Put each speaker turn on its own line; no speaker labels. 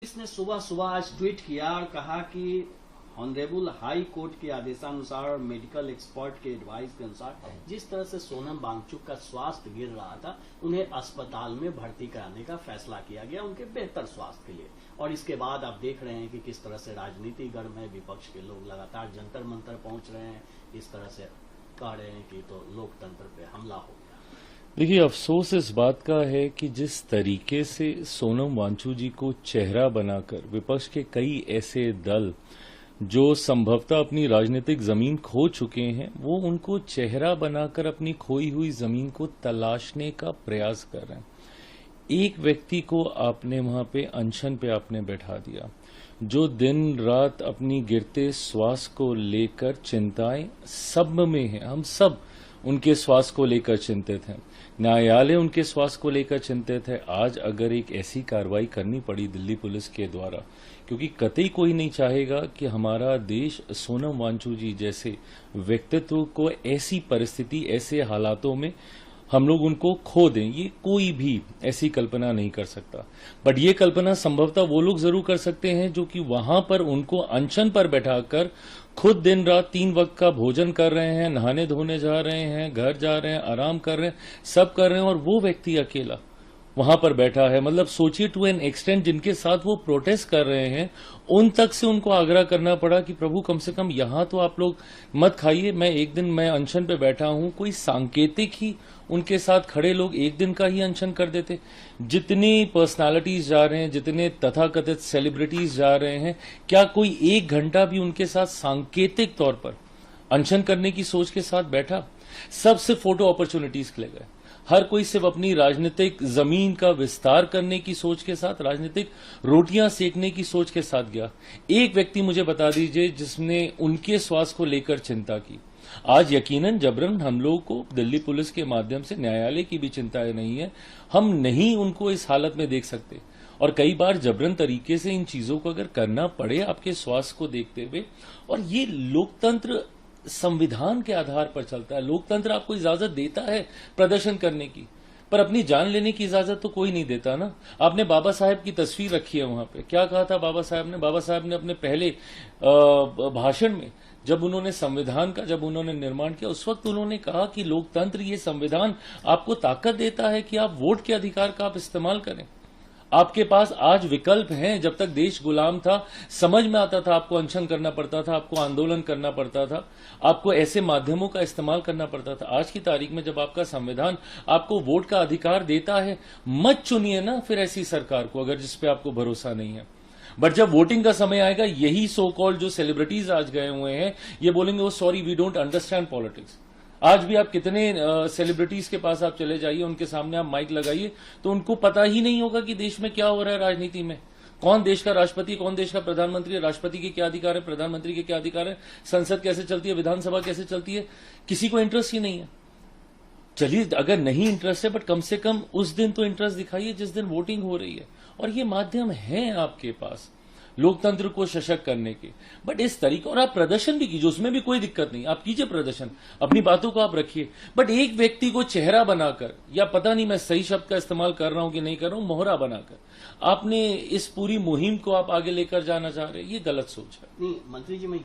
इसने सुबह सुबह आज ट्वीट किया और कहा कि ऑनरेबल हाई कोर्ट के आदेशानुसार और मेडिकल एक्सपर्ट के एडवाइस के अनुसार जिस तरह से सोनम वांगचुक का स्वास्थ्य गिर रहा था, उन्हें अस्पताल में भर्ती कराने का फैसला किया गया उनके बेहतर स्वास्थ्य के लिए। और इसके बाद आप देख रहे हैं कि किस तरह से राजनीति गर्म है, विपक्ष के लोग लगातार जंतर मंतर पहुंच रहे हैं, इस तरह से कह रहे हैं कि तो लोकतंत्र पे हमला हो गया।
देखिए, अफसोस इस बात का है कि जिस तरीके से सोनम वांगचुक जी को चेहरा बनाकर विपक्ष के कई ऐसे दल जो संभवतः अपनी राजनीतिक जमीन खो चुके हैं, वो उनको चेहरा बनाकर अपनी खोई हुई जमीन को तलाशने का प्रयास कर रहे हैं। एक व्यक्ति को आपने वहां पे अनशन पे आपने बैठा दिया, जो दिन रात अपनी गिरते स्वास्थ्य को लेकर चिंताएं सब में है। हम सब उनके स्वास्थ्य को लेकर चिंतित हैं, न्यायालय उनके स्वास्थ्य को लेकर चिंतित है। आज अगर एक ऐसी कार्रवाई करनी पड़ी दिल्ली पुलिस के द्वारा, क्योंकि कतई कोई नहीं चाहेगा कि हमारा देश सोनम वांगचुक जी जैसे व्यक्तित्व को ऐसी परिस्थिति, ऐसे हालातों में हम लोग उनको खो दें, ये कोई भी ऐसी कल्पना नहीं कर सकता। बट ये कल्पना संभवतः वो लोग जरूर कर सकते हैं जो कि वहां पर उनको अनशन पर बैठाकर खुद दिन रात 3 वक्त का भोजन कर रहे हैं, नहाने धोने जा रहे हैं, घर जा रहे हैं, आराम कर रहे हैं, सब कर रहे हैं, और वो व्यक्ति अकेला वहां पर बैठा है। मतलब सोचिए, टू एन एक्सटेंट जिनके साथ वो प्रोटेस्ट कर रहे हैं, उन तक से उनको आग्रह करना पड़ा कि प्रभु कम से कम यहां तो आप लोग मत खाइए, मैं अनशन पे बैठा हूं। कोई सांकेतिक ही उनके साथ खड़े लोग एक दिन का ही अनशन कर देते। जितनी पर्सनालिटीज जा रहे हैं, जितने तथाकथित सेलिब्रिटीज जा रहे हैं, क्या कोई 1 घंटा भी उनके साथ सांकेतिक तौर पर अनशन करने की सोच के साथ बैठा? सब सिर्फ फोटो अपॉर्चुनिटीज के लिए गए। हर कोई सिर्फ अपनी राजनीतिक जमीन का विस्तार करने की सोच के साथ, राजनीतिक रोटियां सेकने की सोच के साथ गया। एक व्यक्ति मुझे बता दीजिए जिसने उनके स्वास्थ्य को लेकर चिंता की। आज यकीनन जबरन हम लोगों को दिल्ली पुलिस के माध्यम से न्यायालय की भी चिंता नहीं है, हम नहीं उनको इस हालत में देख सकते। और कई बार जबरन तरीके से इन चीजों को अगर करना पड़े आपके स्वास्थ्य को देखते हुए, और ये लोकतंत्र संविधान के आधार पर चलता है। लोकतंत्र आपको इजाजत देता है प्रदर्शन करने की, पर अपनी जान लेने की इजाजत तो कोई नहीं देता ना। आपने बाबा साहेब की तस्वीर रखी है वहां पे, क्या कहा था बाबा साहेब ने अपने पहले भाषण में, जब उन्होंने संविधान का उन्होंने निर्माण किया, उस वक्त उन्होंने कहा कि लोकतंत्र, ये संविधान आपको ताकत देता है कि आप वोट के अधिकार का आप इस्तेमाल करें। आपके पास आज विकल्प हैं। जब तक देश गुलाम था, समझ में आता था आपको अनशन करना पड़ता था, आपको आंदोलन करना पड़ता था, आपको ऐसे माध्यमों का इस्तेमाल करना पड़ता था। आज की तारीख में जब आपका संविधान आपको वोट का अधिकार देता है, मत चुनिए ना फिर ऐसी सरकार को अगर जिस पे आपको भरोसा नहीं है। बट जब वोटिंग का समय आएगा, यही सो कॉल्ड जो सेलिब्रिटीज आज गए हुए हैं, ये बोलेंगे वो sorry we don't understand politics. आज भी आप कितने सेलिब्रिटीज के पास आप चले जाइए, उनके सामने आप माइक लगाइए, तो उनको पता ही नहीं होगा कि देश में क्या हो रहा है राजनीति में। कौन देश का राष्ट्रपति, कौन देश का प्रधानमंत्री है, राष्ट्रपति के क्या अधिकार है, प्रधानमंत्री के क्या अधिकार है, संसद कैसे चलती है, विधानसभा कैसे चलती है, किसी को इंटरेस्ट ही नहीं है। चलिए, अगर नहीं इंटरेस्ट है, बट कम से कम उस दिन तो इंटरेस्ट दिखाइए जिस दिन वोटिंग हो रही है। और ये माध्यम है आपके पास लोकतंत्र को सशक्त करने के। बट इस तरीके, और आप प्रदर्शन भी कीजिए, उसमें भी कोई दिक्कत नहीं, आप कीजिए प्रदर्शन, अपनी बातों को आप रखिए। बट एक व्यक्ति को चेहरा बनाकर, या पता नहीं मैं सही शब्द का इस्तेमाल कर रहा हूं कि नहीं कर रहा हूं, मोहरा बनाकर आपने इस पूरी मुहिम को आप आगे लेकर जाना चाह रहे हैं, ये गलत सोच है।
नहीं मंत्री जी, मैं